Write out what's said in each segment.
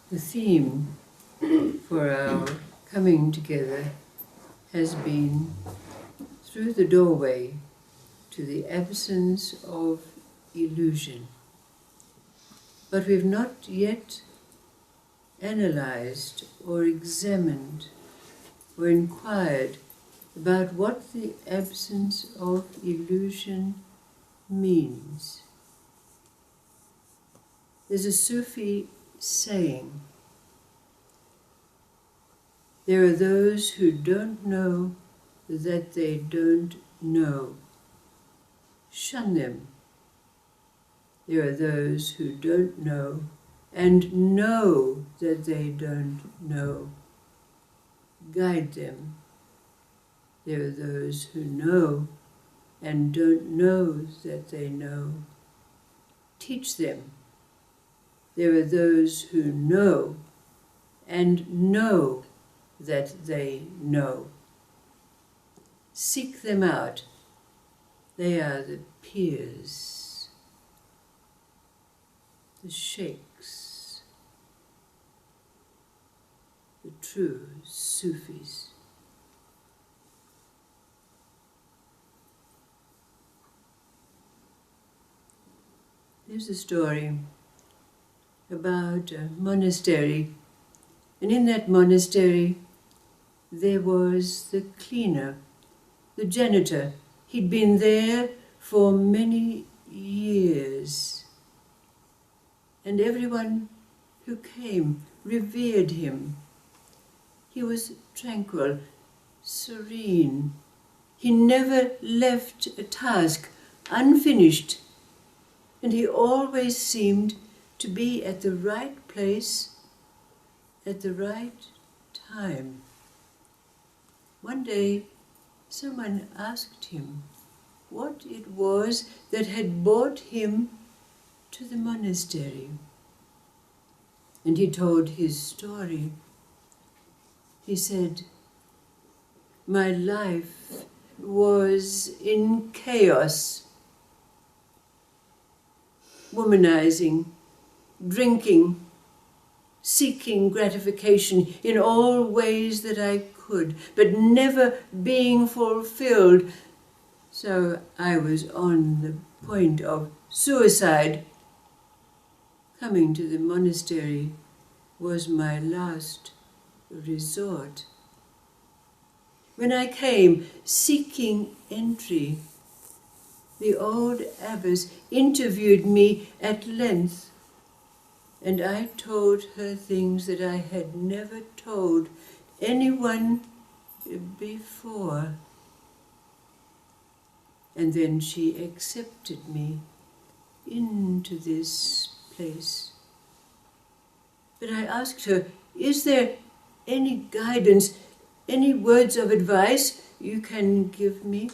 The theme for our coming together has been through the doorway to the absence of illusion. But we've not yet analyzed or examined or inquired about what the absence of illusion means. There's a Sufi saying, there are those who don't know that they don't know. Shun them. There are those who don't know and know that they don't know. Guide them. There are those who know and don't know that they know. Teach them. There are those who know and know that they know. Seek them out. They are the peers, the sheikhs, the true Sufis. There's a story about a monastery, and in that monastery there was the cleaner, the janitor. He'd been there for many years, and everyone who came revered him. He was tranquil, serene. He never left a task unfinished, and he always seemed to be at the right place at the right time. One day, someone asked him what it was that had brought him to the monastery. And he told his story. He said, "My life was in chaos, womanizing, drinking, seeking gratification in all ways that I could, but never being fulfilled. So I was on the point of suicide. Coming to the monastery was my last resort. When I came seeking entry, the old abbess interviewed me at length, and I told her things that I had never told anyone before. And then she accepted me into this place. But I asked her, is there any guidance, any words of advice you can give me?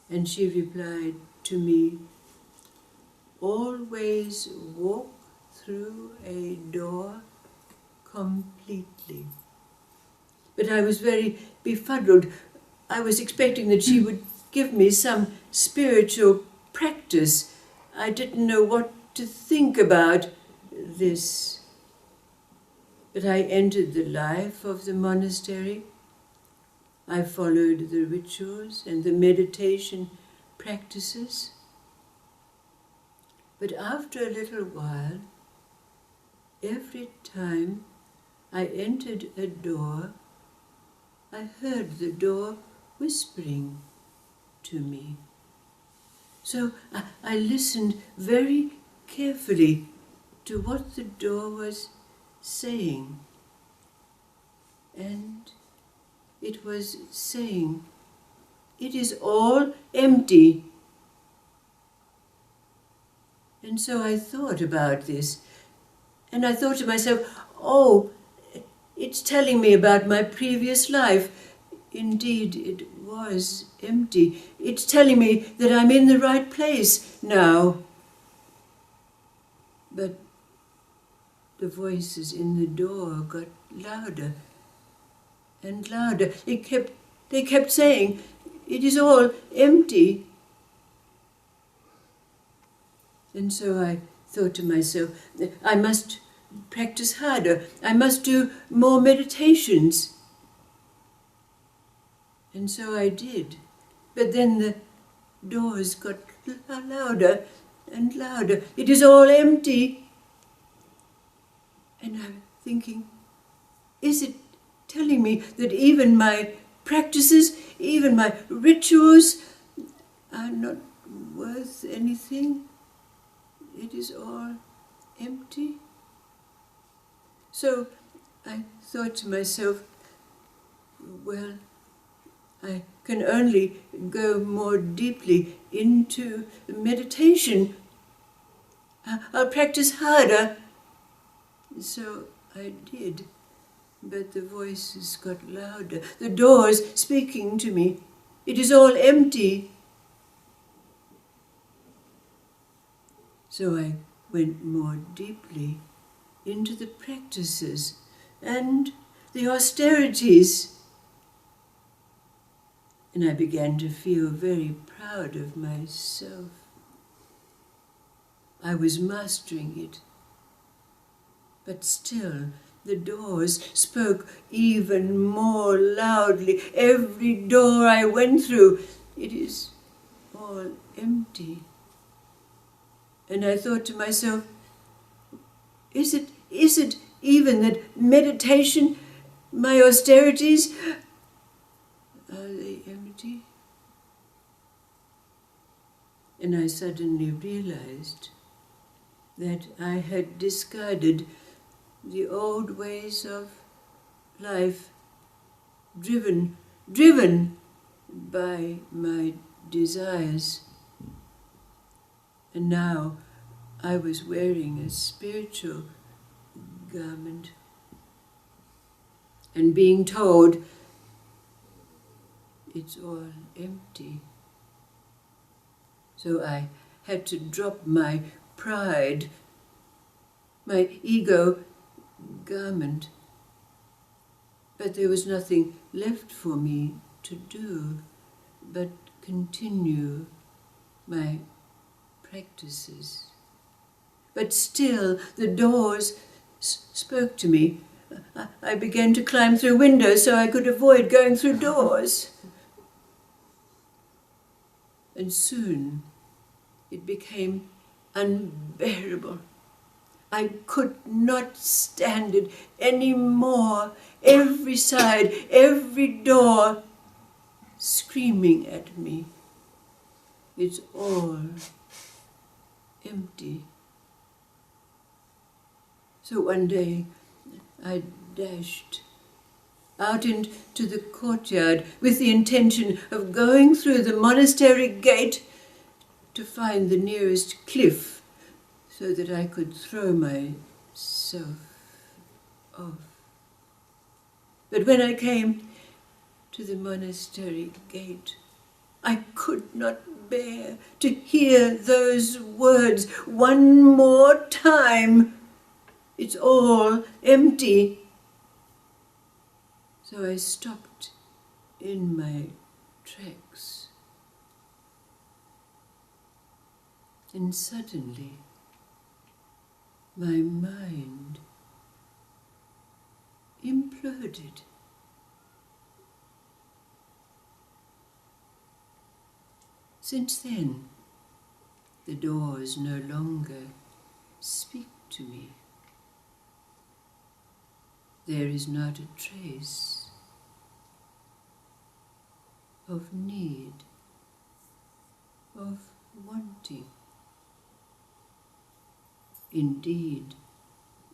And she replied to me, always walk through a door completely. But I was very befuddled. I was expecting that she would give me some spiritual practice. I didn't know what to think about this. But I entered the life of the monastery. I followed the rituals and the meditation practices. But after a little while, every time I entered a door, I heard the door whispering to me. So I listened very carefully to what the door was saying. And it was saying, it is all empty. And so I thought about this, and I thought to myself, oh, it's telling me about my previous life. Indeed, it was empty. It's telling me that I'm in the right place now. But the voices in the door got louder and louder. They kept saying, it is all empty. And so I thought to myself, I must practice harder. I must do more meditations. And so I did. But then the doors got louder and louder. It is all empty. And I'm thinking, is it telling me that even my practices, even my rituals are not worth anything? It is all empty. So I thought to myself, well, I can only go more deeply into meditation. I'll practice harder. So I did, but the voices got louder, the doors speaking to me. It is all empty. So I went more deeply into the practices and the austerities. And I began to feel very proud of myself. I was mastering it. But still, the doors spoke even more loudly. Every door I went through, it is all empty. And I thought to myself, is it even that meditation, my austerities, are they empty? And I suddenly realized that I had discarded the old ways of life, driven by my desires. And now I was wearing a spiritual garment and being told it's all empty. So I had to drop my pride, my ego garment. But there was nothing left for me to do but continue my practices. But still the doors spoke to me. I began to climb through windows so I could avoid going through doors. And soon it became unbearable. I could not stand it any more. Every side, every door screaming at me. It's all empty. So one day I dashed out into the courtyard with the intention of going through the monastery gate to find the nearest cliff so that I could throw myself off. But when I came to the monastery gate, I could not bear to hear those words one more time. It's all empty. So I stopped in my tracks. And suddenly, my mind imploded. Since then, the doors no longer speak to me. There is not a trace of need, of wanting. Indeed,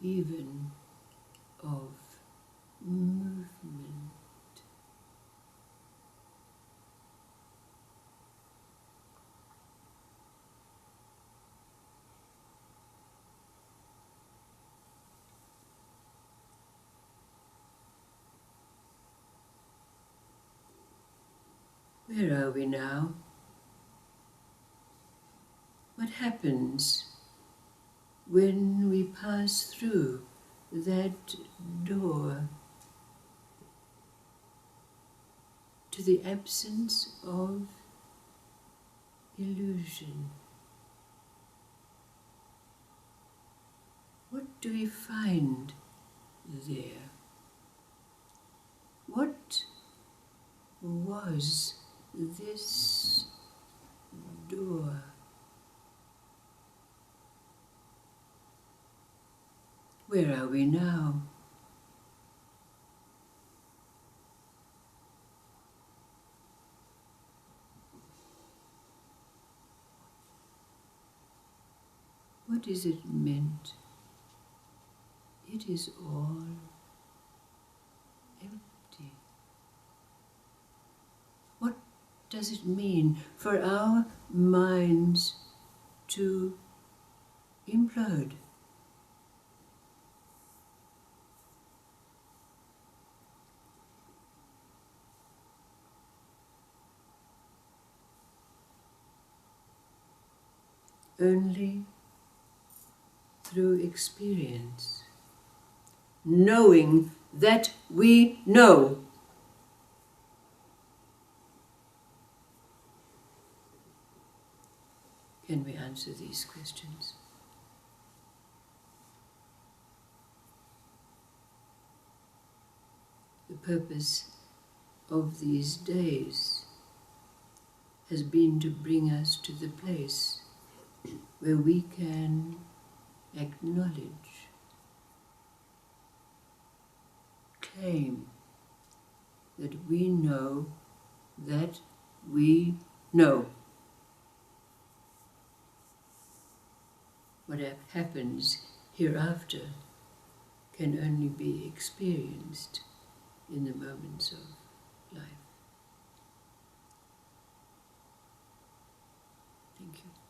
even of movement. Where are we now? What happens when we pass through that door to the absence of illusion? What do we find there? What was this door? Where are we now? What is it meant? It is all empty. What does it mean for our minds to implode? Only through experience, knowing that we know. Can we answer these questions? The purpose of these days has been to bring us to the place where we can acknowledge, claim that we know that we know. What happens hereafter can only be experienced in the moments of life. Thank you.